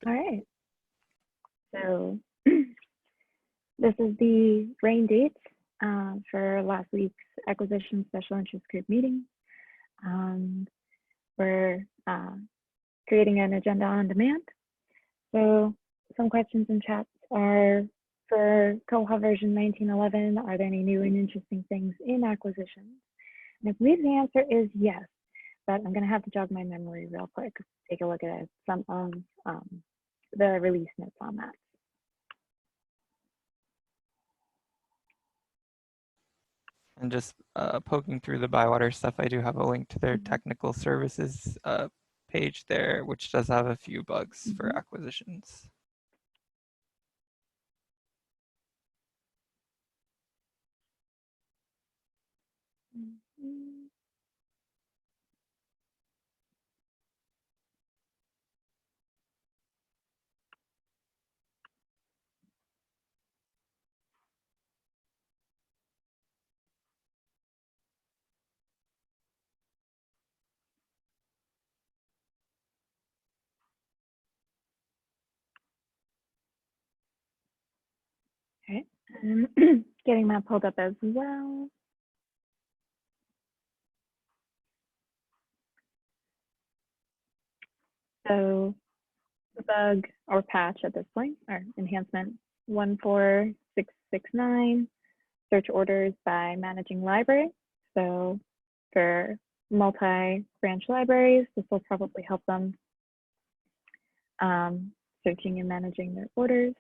All right. So this is the rain date for last week's acquisition special interest group meeting. We're creating an agenda on demand. So some questions in chat are, for Koha version 1911, are there any new and interesting things in acquisitions? And I believe the answer is yes, but I'm going to have to jog my memory real quick. Take a look at some of the release notes on that. And just poking through the Bywater stuff, I do have a link to their technical services page there, which does have a few bugs for acquisitions. Okay, getting that pulled up as well. So the bug or patch at this point, or enhancement 14669, search orders by managing library. So for multi-branch libraries, this will probably help them searching and managing their orders.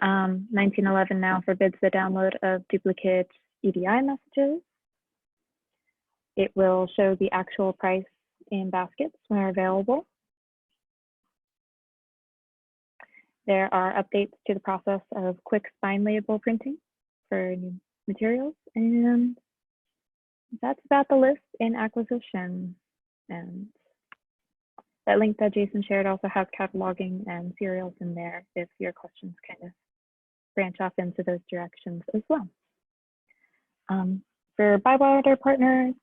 Um, 1911 now forbids the download of duplicate EDI messages. It will show the actual price in baskets when available. There are updates to the process of quick spine label printing for new materials, and that's about the list in acquisition. And that link that Jason shared also has cataloging and serials in there if your questions kind of branch off into those directions as well. For Bywater partners,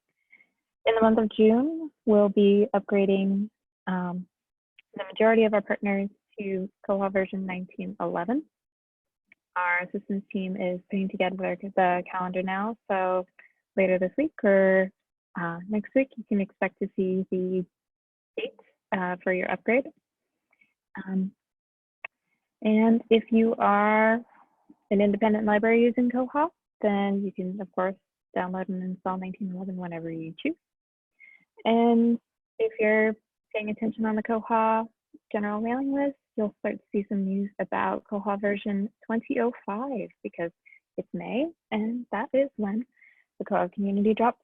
in the month of June, we'll be upgrading the majority of our partners to Koha version 1911. Our assistance team is putting together the calendar now, so later this week or next week, you can expect to see the date for your upgrade. And if you are an independent library using Koha, then you can, of course, download and install 1911 whenever you choose. And if you're paying attention on the Koha general mailing list, you'll start to see some news about Koha version 2005 because it's May, and that is when the Koha community drops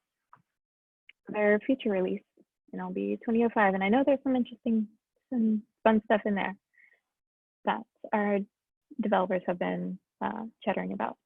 their feature release, and it'll be 2005. And I know there's some interesting, some fun stuff in there that our developers have been chattering about.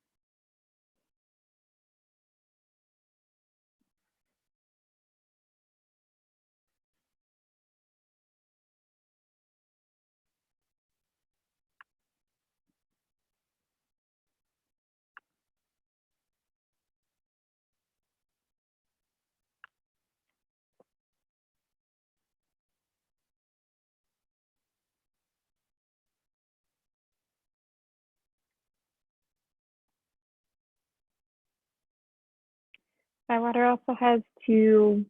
Bywater also has 2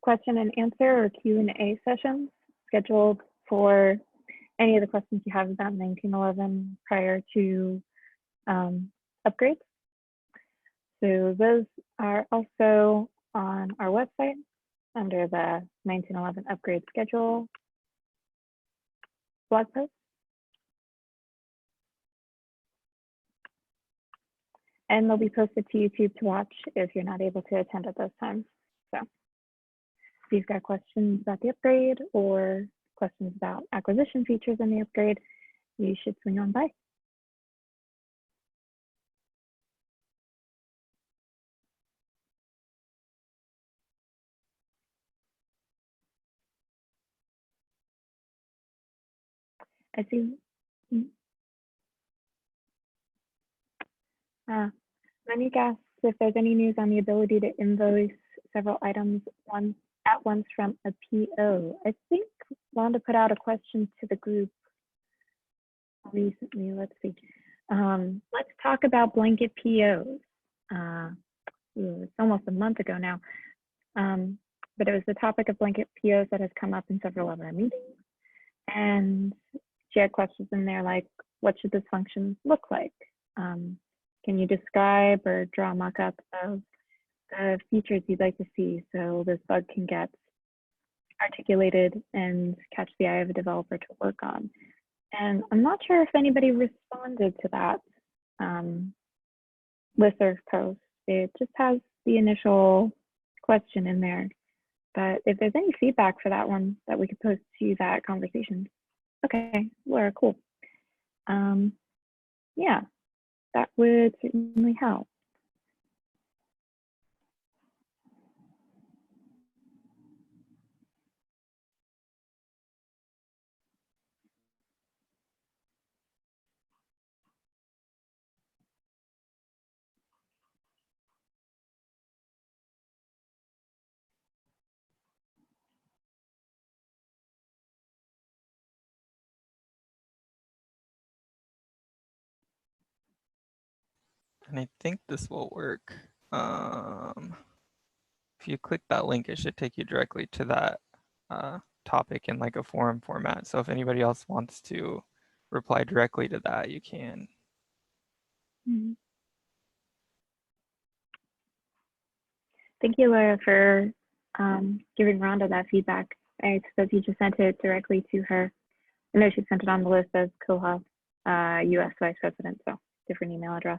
question and answer or Q&A sessions scheduled for any of the questions you have about 1911 prior to upgrades. So those are also on our website under the 1911 upgrade schedule blog post. And they'll be posted to YouTube to watch if you're not able to attend at those times. So if you've got questions about the upgrade or questions about acquisition features in the upgrade, you should swing on by. I see. Monique asks, if there's any news on the ability to invoice several items at once from a PO. I think Rhonda put out a question to the group recently. Let's see. Let's talk about blanket POs. It's almost a month ago now. But it was the topic of blanket POs that has come up in several of our meetings. And she had questions in there like, what should this function look like? Can you describe or draw a mock-up of the features you'd like to see so this bug can get articulated and catch the eye of a developer to work on? And I'm not sure if anybody responded to that listserv post. It just has the initial question in there. But if there's any feedback for that one that we could post to that conversation, okay, Laura, cool. Yeah, that would certainly help. And I think this will work. If you click that link, it should take you directly to that topic in like a forum format. So if anybody else wants to reply directly to that, you can. Thank you, Laura, for giving Rhonda that feedback. I suppose you just sent it directly to her. I know she sent it on the list as koha-US Vice President, so different email address.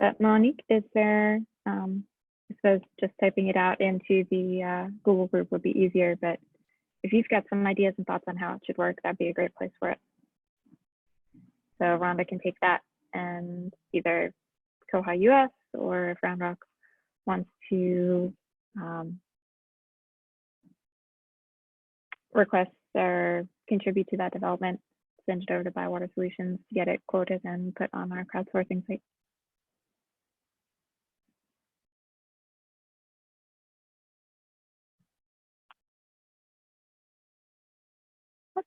But Monique, is there, I suppose just typing it out into the Google group would be easier, but if you've got some ideas and thoughts on how it should work, that'd be a great place for it. So Rhonda can take that and either koha-US, or if Round Rock wants to request or contribute to that development, send it over to Bywater Solutions to get it quoted and put on our crowdsourcing site.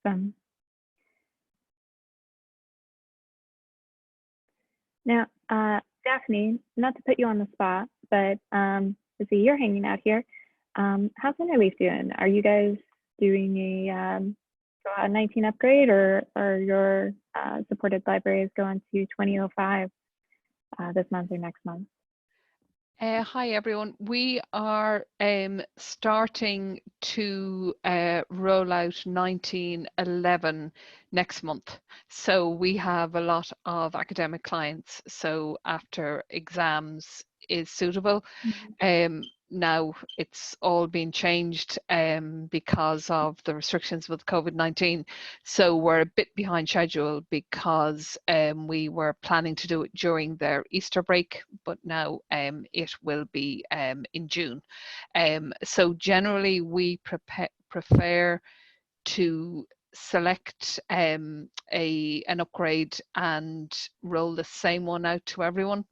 Awesome. Now, Daphne, not to put you on the spot, but I see you're hanging out here. How's Interleaf doing? Are you guys doing a 19 upgrade, or your supported libraries going to 2005 this month or next month? Hi everyone. We are starting to roll out 1911 next month. So we have a lot of academic clients. So after exams is suitable, now it's all been changed because of the restrictions with COVID-19. So we're a bit behind schedule because we were planning to do it during their Easter break, but now it will be in June. So generally we prefer to select an upgrade and roll the same one out to everyone.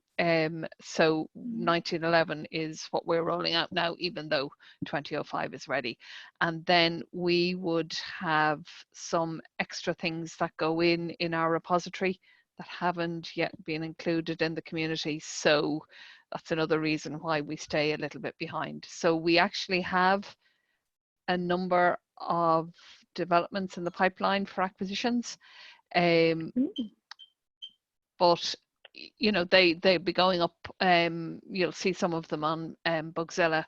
So 1911 is what we're rolling out now, even though 2005 is ready. And then we would have some extra things that go in our repository that haven't yet been included in the community. So that's another reason why we stay a little bit behind. So we actually have a number of developments in the pipeline for acquisitions. But you know, they'll be going up. You'll see some of them on Bugzilla,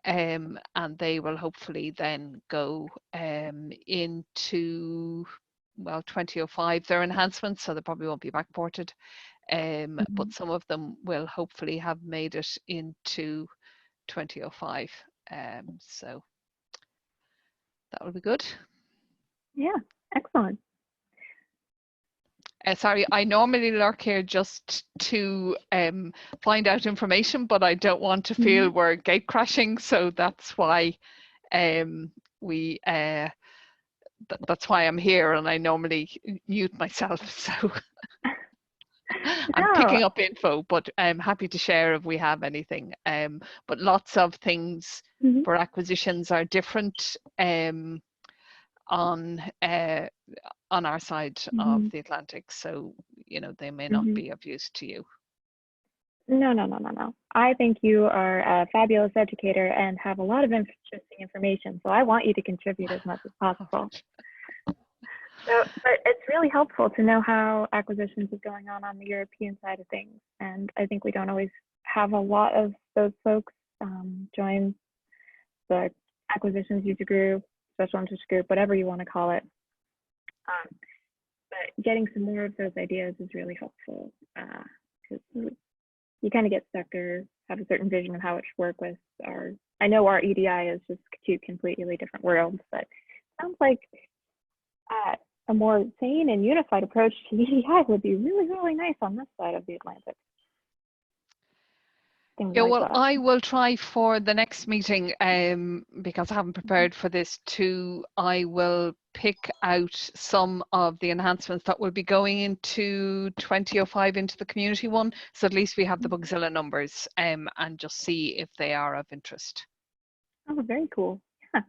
and they will hopefully then go into, well, 2005. They're enhancements, so they probably won't be backported. But some of them will hopefully have made it into 2005. So that will be good. Yeah, excellent. Sorry, I normally lurk here just to find out information, but I don't want to feel we're gate crashing, so that's why we that's why I'm here, and I normally mute myself. So I'm No. picking up info, but I'm happy to share if we have anything. But lots of things Mhm. for acquisitions are different on our side of Mhm. the Atlantic, so they may not Mhm. be of use to you. No, no, no, no, no. I think you are a fabulous educator and have a lot of interesting information. So I want you to contribute as much as possible. So, but it's really helpful to know how acquisitions is going on the European side of things. And I think we don't always have a lot of those folks join the acquisitions user group, special interest group, whatever you want to call it. But getting some more of those ideas is really helpful because you kind of get stuck or have a certain vision of how it should work with our. I know our EDI is just two completely different worlds, but it sounds like a more sane and unified approach to EDI would be really, really nice on this side of the Atlantic. Things Yeah, like well, that. I will try for the next meeting, because I haven't prepared for this too. I will pick out some of the enhancements that will be going into 2005 into the community one. So at least we have the Bugzilla numbers and just see if they are of interest. Oh, very cool. Yeah.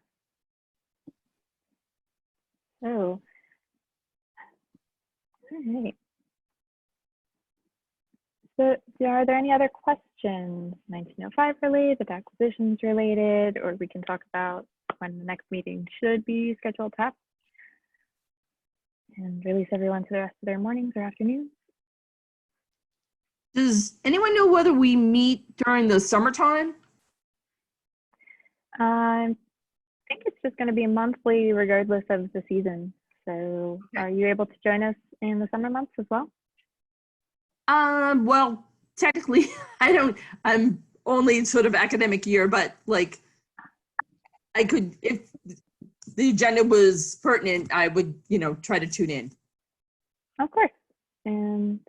So, all right. So, are there any other questions, 1905 related, acquisitions related, or we can talk about when the next meeting should be scheduled to happen and release everyone to the rest of their mornings or afternoons? Does anyone know whether we meet during the summertime? I think it's just going to be monthly regardless of the season. So, are you able to join us in the summer months as well? Well, technically, I'm only sort of academic year, but like, I could, if the agenda was pertinent, I would, try to tune in. Of course. And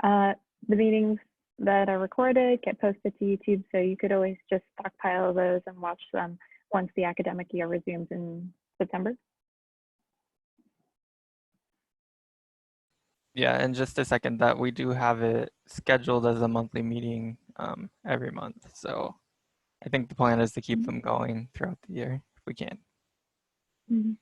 the meetings that are recorded get posted to YouTube, so you could always just stockpile those and watch them once the academic year resumes in September. Yeah, and just to second that, we do have it scheduled as a monthly meeting every month. So I think the plan is to keep them going throughout the year if we can. Mm-hmm.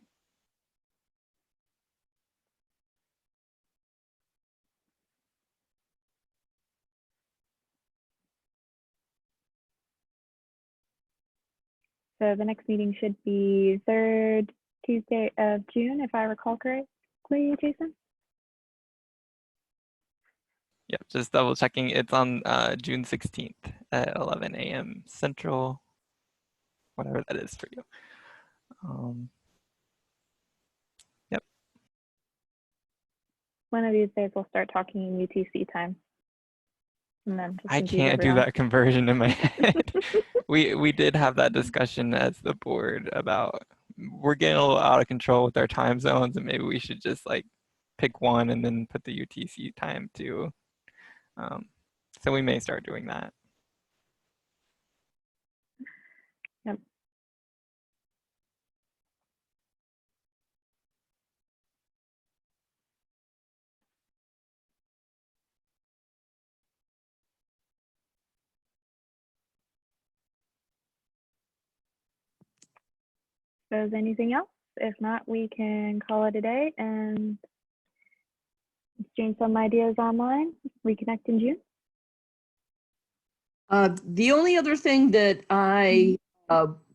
So the next meeting should be third Tuesday of June, if I recall correctly, Jason? Yep, just double checking. It's on June 16th at 11 a.m. Central, whatever that is for you. Yep. One of these days we'll start talking in UTC time. And then just I confuse can't do everyone. that conversion in my head. We did have that discussion as the board about we're getting a little out of control with our time zones, and maybe we should just like pick one and then put the UTC time too. So we may start doing that. Yep. So is anything else? If not, we can call it a day and exchange some ideas online, reconnect in June. The only other thing that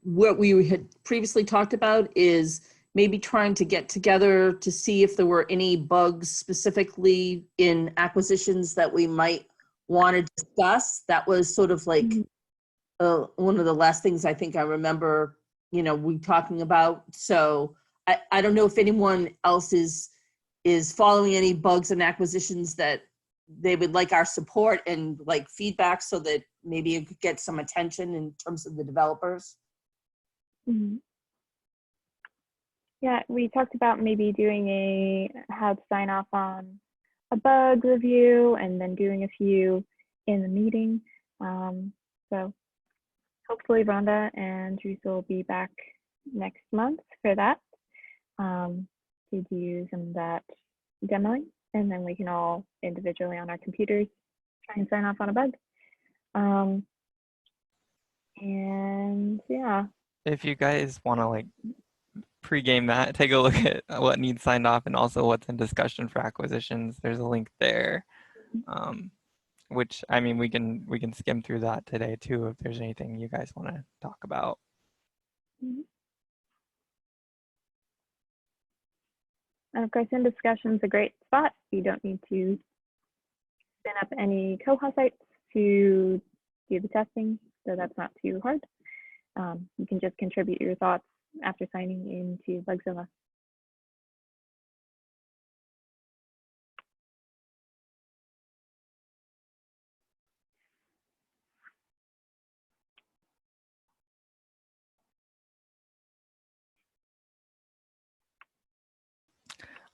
what we had previously talked about is maybe trying to get together to see if there were any bugs specifically in acquisitions that we might want to discuss. That was sort of like one of the last things I think I remember, we talking about. So I don't know if anyone else is following any bugs and acquisitions that they would like our support and like feedback so that maybe it could get some attention in terms of the developers. Mm-hmm. Yeah, we talked about maybe doing how to sign off on a bug review and then doing a few in the meeting. So hopefully Rhonda and Teresa will be back next month for that. to do some of that demoing, and then we can all individually on our computers try and sign off on a bug. And yeah. If you guys want to like pre-game that, take a look at what needs signed off and also what's in discussion for acquisitions. There's a link there, which I mean we can skim through that today too if there's anything you guys want to talk about. And of course, in discussion's a great spot. You don't need to spin up any koha sites to do the testing, so that's not too hard. You can just contribute your thoughts after signing into Bugzilla.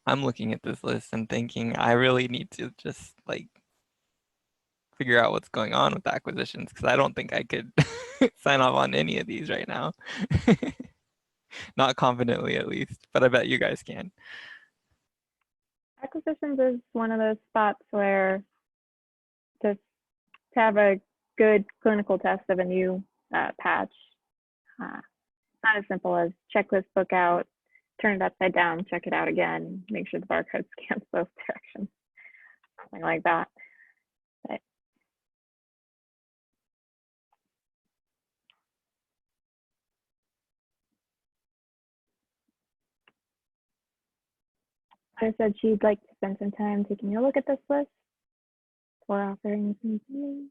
I'm looking at this list and thinking I really need to just like figure out what's going on with acquisitions because I don't think I could sign off on any of these right now. Not confidently at least, but I bet you guys can. Acquisitions is one of those spots where just to have a good clinical test of a new patch, not as simple as check this book out, turn it upside down, check it out again, make sure the barcode scans both directions, something like that. But I said she'd like to spend some time taking a look at this list before offering some opinions.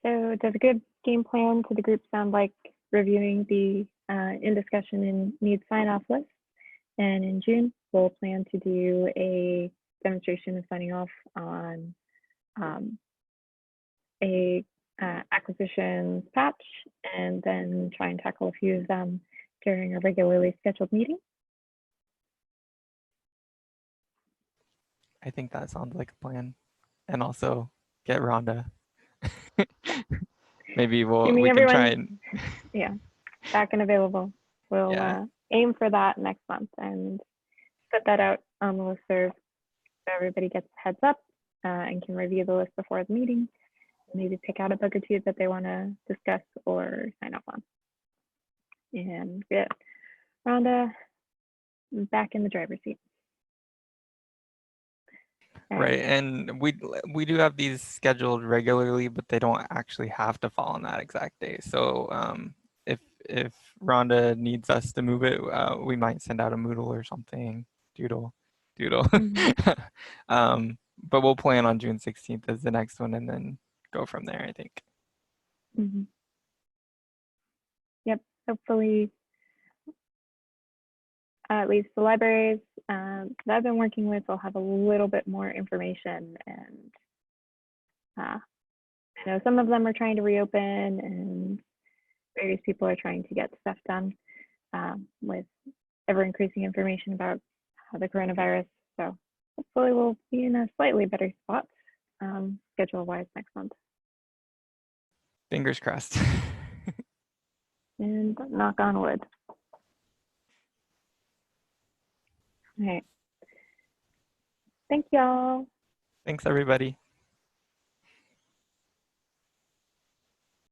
So does a good game plan to the group sound like reviewing the in discussion and need sign off list? And in June, we'll plan to do a demonstration of signing off on a acquisitions patch, and then try and tackle a few of them during a regularly scheduled meeting. I think that sounds like a plan. And also get Rhonda. Maybe we can try and yeah, back and available. We'll yeah. Aim for that next month and put that out on the listserv so everybody gets a heads up and can review the list before the meeting. Maybe pick out a bug or two that they want to discuss or sign off on. And get Rhonda back in the driver's seat. Right, and we do have these scheduled regularly, but they don't actually have to fall on that exact day. So if Rhonda needs us to move it, we might send out a Moodle or something. Doodle. Mm-hmm. But we'll plan on June 16th as the next one and then go from there, I think. Mm-hmm. Yep, hopefully at least the libraries that I've been working with will have a little bit more information, and I know some of them are trying to reopen and various people are trying to get stuff done with ever increasing information about the coronavirus. So hopefully we'll be in a slightly better spot schedule-wise next month. Fingers crossed. And knock on wood. All right. Thank y'all. Thanks, everybody.